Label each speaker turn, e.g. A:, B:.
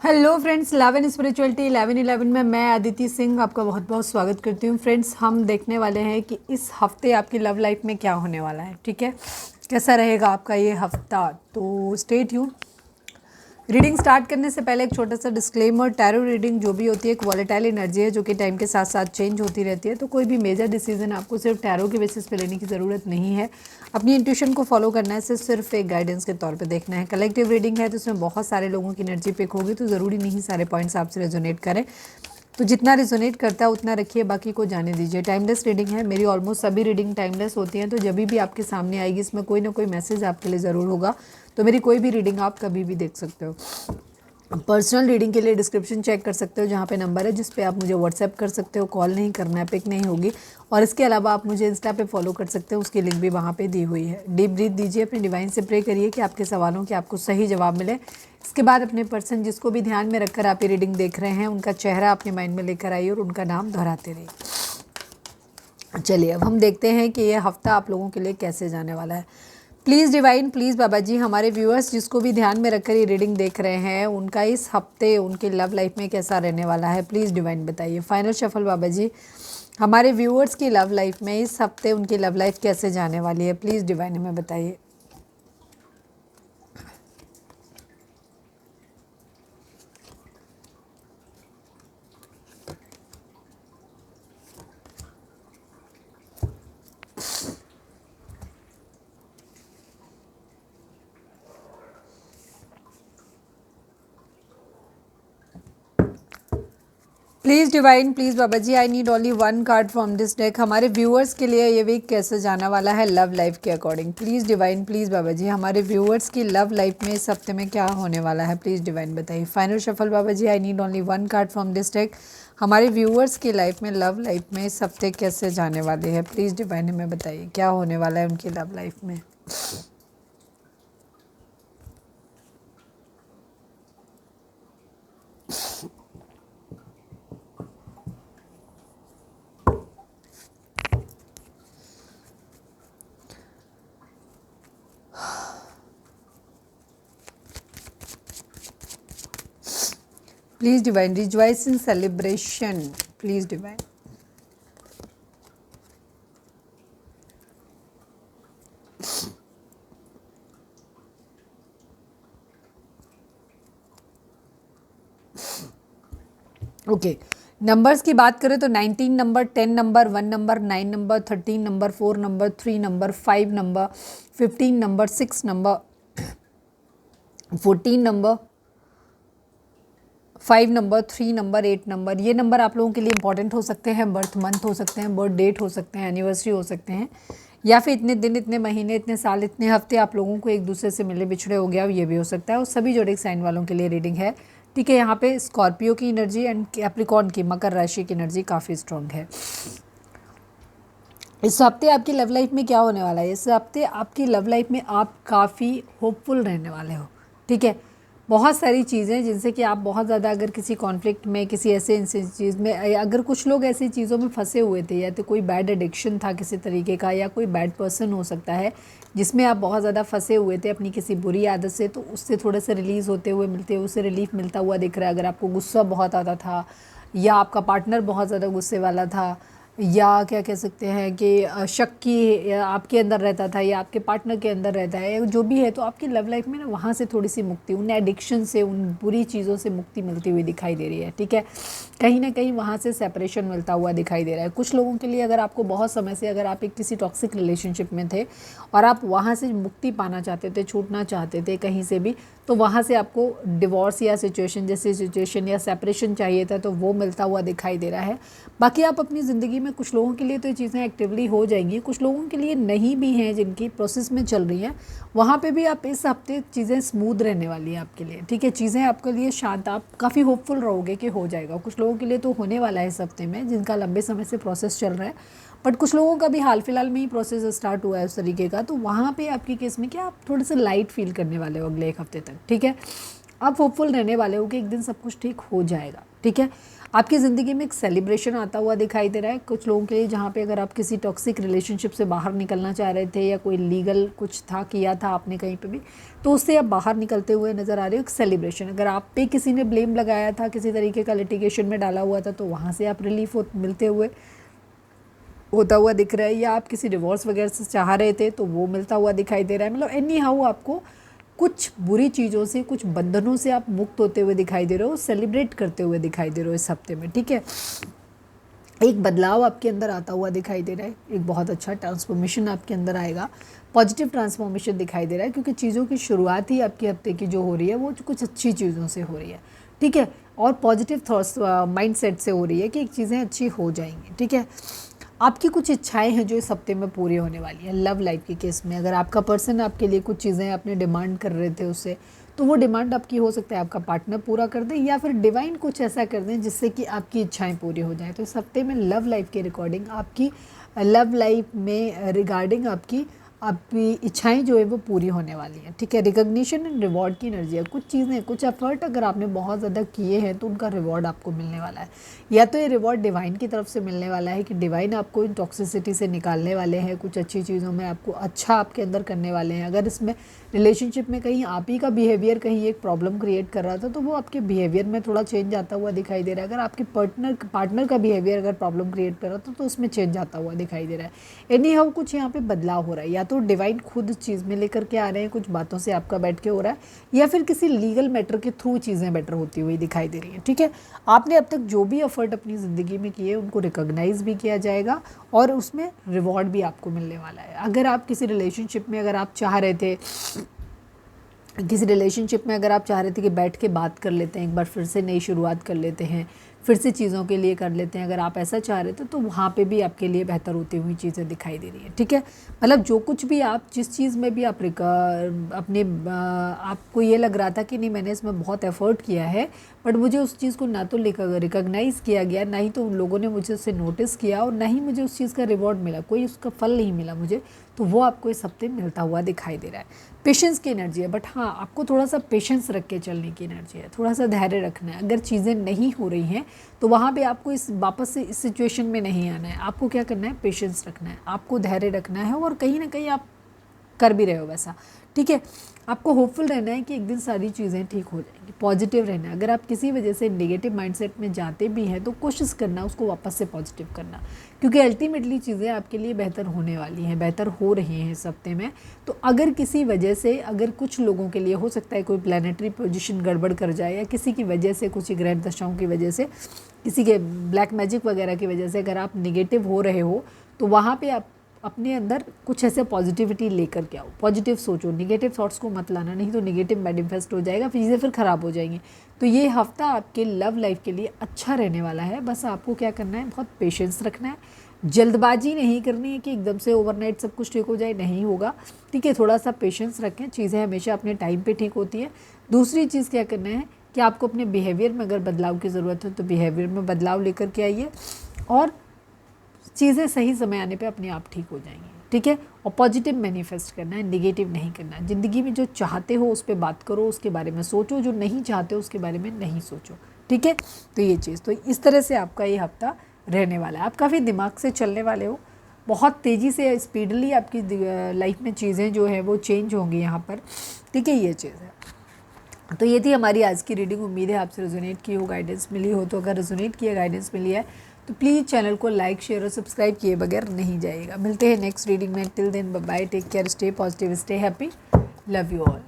A: Hello friends, 11 spirituality 11 में मैं अदिति सिंह आपका बहुत बहुत स्वागत करती हूँ। फ्रेंड्स, हम देखने वाले हैं कि इस हफ्ते आपकी लव लाइफ में क्या होने वाला है। ठीक है, कैसा रहेगा आपका ये हफ्ता, तो स्टे ट्यून। रीडिंग स्टार्ट करने से पहले एक छोटा सा डिस्क्लेमर, टैरो रीडिंग जो भी होती है एक वॉलेटाइल एनर्जी है जो कि टाइम के साथ साथ चेंज होती रहती है, तो कोई भी मेजर डिसीजन आपको सिर्फ टैरो के बेसिस पे लेने की ज़रूरत नहीं है। अपनी इंट्यूशन को फॉलो करना है, सिर्फ एक गाइडेंस के तौर पे देखना है। कलेक्टिव रीडिंग है तो इसमें बहुत सारे लोगों की एनर्जी पिक होगी, तो ज़रूरी नहीं सारे पॉइंट्स आपसे रेजोनेट करें। तो जितना रिजोनेट करता है उतना रखिए, बाकी को जाने दीजिए। टाइमलेस रीडिंग है, मेरी ऑलमोस्ट सभी रीडिंग टाइमलेस होती हैं, तो जब भी आपके सामने आएगी इसमें कोई ना कोई मैसेज आपके लिए ज़रूर होगा। तो मेरी कोई भी रीडिंग आप कभी भी देख सकते हो। पर्सनल रीडिंग के लिए डिस्क्रिप्शन चेक कर सकते हो, जहाँ पे नंबर है जिस पे आप मुझे व्हाट्सएप कर सकते हो। कॉल नहीं करना है, पिक नहीं होगी। और इसके अलावा आप मुझे इंस्टा पे फॉलो कर सकते हो, उसकी लिंक भी वहाँ पे दी हुई है। डीप ब्रीथ दीजिए, अपने डिवाइन से प्रे करिए कि आपके सवालों के आपको सही जवाब मिले। इसके बाद अपने पर्सन जिसको भी ध्यान में रखकर आप ये रीडिंग देख रहे हैं उनका चेहरा अपने माइंड में लेकर आइए और उनका नाम दोहराते रहिए। चलिए अब हम देखते हैं कि ये हफ्ता आप लोगों के लिए कैसे जाने वाला है। Please divine, please Baba ji, हमारे व्यूअर्स जिसको भी ध्यान में रखकर ये रीडिंग देख रहे हैं उनका इस हफ्ते उनके लव लाइफ में कैसा रहने वाला है, प्लीज़ डिवाइन बताइए। फाइनल शफल बाबा जी, हमारे व्यूअर्स की लव लाइफ में इस हफ्ते उनकी लव लाइफ कैसे जाने वाली है, प्लीज़ डिवाइन हमें बताइए। Please divine, please Baba ji, I need only one card from this deck. हमारे व्यूअर्स के लिए ये वीक कैसे जाना वाला है लव लाइफ के according. Please divine, please Baba ji, हमारे व्यूअर्स की लव लाइफ में इस हफ्ते में क्या होने वाला है, प्लीज़ डिवाइन बताइए। Final shuffle Baba ji, I need only one card from this deck. हमारे व्यूअर्स की लाइफ में लव लाइफ में इस हफ्ते कैसे जाने वाले हैं, प्लीज़ डिवाइन हमें बताइए क्या होने वाला है उनकी लव लाइफ में। Please divine, rejoice in celebration, please divine. Okay, numbers की बात करें तो 19 number, 10 number, 1 number, 9 number, 13 number, 4 number, 3 number, 5 number, 15 number, 6 number, 14 number, 5 number, 3 number, 8 number. ये नंबर आप लोगों के लिए इंपॉर्टेंट हो सकते हैं, बर्थ मंथ हो सकते हैं, बर्थ डेट हो सकते हैं, एनिवर्सरी हो सकते हैं, या फिर इतने दिन, इतने महीने, इतने साल, इतने हफ्ते आप लोगों को एक दूसरे से मिले बिछड़े हो गया, ये भी हो सकता है। और सभी जोड़े साइन वालों के लिए रीडिंग है। ठीक है, यहाँ पे स्कॉर्पियो की एनर्जी एंड कैप्रिकॉर्न की, मकर राशि की एनर्जी काफ़ी स्ट्रॉन्ग है। इस हफ्ते आपकी लव लाइफ में क्या होने वाला है, इस हफ्ते आपकी लव लाइफ में आप काफ़ी होपफुल रहने वाले हो। ठीक है, बहुत सारी चीज़ें जिनसे कि आप बहुत ज़्यादा अगर किसी कॉन्फ्लिक्ट में, किसी ऐसे चीज़ में, अगर कुछ लोग ऐसी चीज़ों में फंसे हुए थे, या तो कोई बैड एडिक्शन था किसी तरीके का, या कोई बैड पर्सन हो सकता है जिसमें आप बहुत ज़्यादा फंसे हुए थे अपनी किसी बुरी आदत से, तो उससे थोड़े से रिलीज़ होते हुए मिलते हुए उससे रिलीफ मिलता हुआ दिख रहा है। अगर आपको गुस्सा बहुत आता था, या आपका पार्टनर बहुत ज़्यादा गुस्से वाला था, या क्या कह सकते हैं कि शक की आपके अंदर रहता था या आपके पार्टनर के अंदर रहता है, जो भी है, तो आपकी लव लाइफ में ना वहाँ से थोड़ी सी मुक्ति, उन एडिक्शन से, उन बुरी चीज़ों से मुक्ति मिलती हुई दिखाई दे रही है। ठीक है, कहीं ना कहीं वहाँ से सेपरेशन मिलता हुआ दिखाई दे रहा है कुछ लोगों के लिए। अगर आपको बहुत समय से, अगर आप एक किसी टॉक्सिक रिलेशनशिप में थे और आप वहाँ से मुक्ति पाना चाहते थे, छूटना चाहते थे कहीं से भी, तो वहाँ से आपको डिवोर्स या सिचुएशन जैसी सिचुएशन या सेपरेशन चाहिए था, तो वो मिलता हुआ दिखाई दे रहा है। बाकी आप अपनी ज़िंदगी में, कुछ लोगों के लिए तो ये चीज़ें एक्टिवली हो जाएंगी, कुछ लोगों के लिए नहीं भी हैं, जिनकी प्रोसेस में चल रही हैं, वहाँ पे भी आप इस हफ्ते चीज़ें स्मूथ रहने वाली हैं आपके लिए। ठीक है, चीज़ें आपके लिए शांत, आप काफ़ी होपफुल रहोगे कि हो जाएगा। कुछ लोगों के लिए तो होने वाला है इस हफ्ते में, जिनका लंबे समय से प्रोसेस चल रहा है, बट कुछ लोगों का भी हाल फिलहाल में ही प्रोसेस स्टार्ट हुआ है उस तरीके का, तो वहाँ पे आपकी केस में क्या, आप थोड़े से लाइट फील करने वाले हो अगले एक हफ्ते तक। ठीक है, आप होपफुल रहने वाले हो कि एक दिन सब कुछ ठीक हो जाएगा। ठीक है, आपकी ज़िंदगी में एक सेलिब्रेशन आता हुआ दिखाई दे रहा है कुछ लोगों के लिए, जहाँ पे अगर आप किसी टॉक्सिक रिलेशनशिप से बाहर निकलना चाह रहे थे या कोई लीगल कुछ था किया था आपने कहीं पे भी, तो उससे आप बाहर निकलते हुए नज़र आ रहे हो। एक सेलिब्रेशन, अगर आप पे किसी ने ब्लेम लगाया था, किसी तरीके का लिटिगेशन में डाला हुआ था, तो वहाँ से आप रिलीफ मिलते हुए होता हुआ दिख रहा है, या आप किसी डिवोर्स वगैरह से चाह रहे थे तो वो मिलता हुआ दिखाई दे रहा है। मतलब एनी हाउ आपको कुछ बुरी चीज़ों से, कुछ बंधनों से आप मुक्त होते हुए दिखाई दे रहे हो, सेलिब्रेट करते हुए दिखाई दे रहे हो इस हफ्ते में, ठीक है। एक बदलाव आपके अंदर आता हुआ दिखाई दे रहा है, एक बहुत अच्छा ट्रांसफॉर्मेशन आपके अंदर आएगा, पॉजिटिव ट्रांसफॉर्मेशन दिखाई दे रहा है, क्योंकि चीज़ों की शुरुआत ही आपके हफ्ते की जो हो रही है वो कुछ अच्छी चीज़ों से हो रही है, ठीक है, और पॉजिटिव थॉट्स माइंडसेट से हो रही है कि चीज़ें अच्छी हो जाएंगी, ठीक है। आपकी कुछ इच्छाएं हैं जो इस हफ्ते में पूरी होने वाली है। लव लाइफ के केस में अगर आपका पर्सन आपके लिए कुछ चीज़ें अपने डिमांड कर रहे थे उससे, तो वो डिमांड आपकी हो सकता है आपका पार्टनर पूरा कर दे, या फिर डिवाइन कुछ ऐसा कर दें जिससे कि आपकी इच्छाएं पूरी हो जाएं। तो इस हफ्ते में लव लाइफ के रिकॉर्डिंग आपकी लव लाइफ में रिगार्डिंग आपकी इच्छाएं जो है वो पूरी होने वाली हैं, ठीक है। रिकग्निशन एंड रिवॉर्ड की एनर्जी है, कुछ चीज़ें, कुछ एफर्ट अगर आपने बहुत ज़्यादा किए हैं तो उनका रिवॉर्ड आपको मिलने वाला है, या तो ये रिवॉर्ड डिवाइन की तरफ से मिलने वाला है कि डिवाइन आपको इन टॉक्सिसिटी से निकालने वाले हैं, कुछ अच्छी चीज़ों में आपको अच्छा आपके अंदर करने वाले हैं। अगर इसमें रिलेशनशिप में कहीं आप ही का बिहेवियर कहीं एक प्रॉब्लम क्रिएट कर रहा था तो वो आपके बिहेवियर में थोड़ा चेंज आता हुआ दिखाई दे रहा है। अगर आपके पार्टनर का बिहेवियर अगर प्रॉब्लम क्रिएट कर रहा था तो उसमें चेंज आता हुआ दिखाई दे रहा है। एनी हाउ कुछ यहाँ पे बदलाव हो रहा है, या तो डिवाइन खुद चीज़ में लेकर के आ रहे हैं, कुछ बातों से आपका बैठ के हो रहा है, या फिर किसी लीगल मैटर के थ्रू चीज़ें बेटर होती हुई दिखाई दे रही हैं, ठीक है। आपने अब तक जो भी एफर्ट अपनी ज़िंदगी में किए उनको रिकॉग्नाइज भी किया जाएगा और उसमें रिवॉर्ड भी आपको मिलने वाला है। अगर आप किसी रिलेशनशिप में अगर आप चाह रहे थे कि बैठ के बात कर लेते हैं, एक बार फिर से नई शुरुआत कर लेते हैं, फिर से चीज़ों के लिए कर लेते हैं, अगर आप ऐसा चाह रहे थे तो वहाँ पे भी आपके लिए बेहतर होती हुई चीज़ें दिखाई दे रही है, ठीक है। मतलब जो कुछ भी आप जिस चीज़ में भी आप आपको ये लग रहा था कि नहीं मैंने इसमें बहुत एफर्ट किया है, बट मुझे उस चीज़ को ना तो रिकॉग्नाइज़ किया गया, ना ही तो उन लोगों ने मुझे उससे नोटिस किया, और ना ही मुझे उस चीज़ का रिवॉर्ड मिला, कोई उसका फल नहीं मिला मुझे, तो वो आपको इस हफ्ते मिलता हुआ दिखाई दे रहा है। पेशेंस की एनर्जी है, बट हाँ आपको थोड़ा सा पेशेंस रख के चलने की एनर्जी है, थोड़ा सा धैर्य रखना है। अगर चीज़ें नहीं हो रही हैं तो वहाँ पे आपको वापस से इस सिचुएशन में नहीं आना है, आपको क्या करना है, पेशेंस रखना है, आपको धैर्य रखना है, और कहीं ना कहीं आप कर भी रहे हो वैसा, ठीक है। आपको होपफुल रहना है कि एक दिन सारी चीज़ें ठीक हो जाएंगी, पॉजिटिव रहना है। अगर आप किसी वजह से नेगेटिव माइंडसेट में जाते भी हैं तो कोशिश करना उसको वापस से पॉजिटिव करना, क्योंकि अल्टीमेटली चीज़ें आपके लिए बेहतर होने वाली हैं, बेहतर हो रही हैं इस हफ्ते में। तो अगर किसी वजह से, अगर कुछ लोगों के लिए हो सकता है कोई प्लानिटरी पोजीशन गड़बड़ कर जाए, या किसी की वजह से, कुछ ग्रह दशाओं की वजह से, किसी के ब्लैक मैजिक वगैरह की वजह से अगर आप नेगेटिव हो रहे हो, तो वहाँ पे आप अपने अंदर कुछ ऐसे पॉजिटिविटी लेकर के आओ, पॉजिटिव सोचो, नेगेटिव थॉट्स को मत लाना, नहीं तो नेगेटिव मैनिफेस्ट हो जाएगा, फिर चीज़ें फिर ख़राब हो जाएंगी। तो ये हफ्ता आपके लव लाइफ के लिए अच्छा रहने वाला है। बस आपको क्या करना है, बहुत पेशेंस रखना है, जल्दबाजी नहीं करनी है कि एकदम से ओवरनाइट सब कुछ ठीक हो जाए, नहीं होगा, ठीक है। थोड़ा सा पेशेंस रखें, चीज़ें हमेशा अपने टाइम पे ठीक होती हैं। दूसरी चीज़ क्या करना है कि आपको अपने बिहेवियर में अगर बदलाव की ज़रूरत है तो बिहेवियर में बदलाव लेकर के आइए, और चीज़ें सही समय आने पे अपने आप ठीक हो जाएंगी, ठीक है। और पॉजिटिव मैनिफेस्ट करना है, नेगेटिव नहीं करना है। ज़िंदगी में जो चाहते हो उस पर बात करो, उसके बारे में सोचो, जो नहीं चाहते हो उसके बारे में नहीं सोचो, ठीक है। तो ये चीज़, तो इस तरह से आपका ये हफ्ता रहने वाला है। आप काफ़ी दिमाग से चलने वाले हो, बहुत तेज़ी से स्पीडली आपकी लाइफ में चीज़ें जो है वो चेंज होंगी यहाँ पर, ठीक है। ये चीज़ है। तो ये थी हमारी आज की रीडिंग। उम्मीद है आपसे रेजोनेट की हो, गाइडेंस मिली हो। तो अगर रेजोनेट किया, गाइडेंस मिली है तो प्लीज़ चैनल को लाइक, शेयर और सब्सक्राइब किए बगैर नहीं जाइएगा। मिलते हैं नेक्स्ट रीडिंग में। Till then bye bye, take care, stay positive, stay happy, love you all.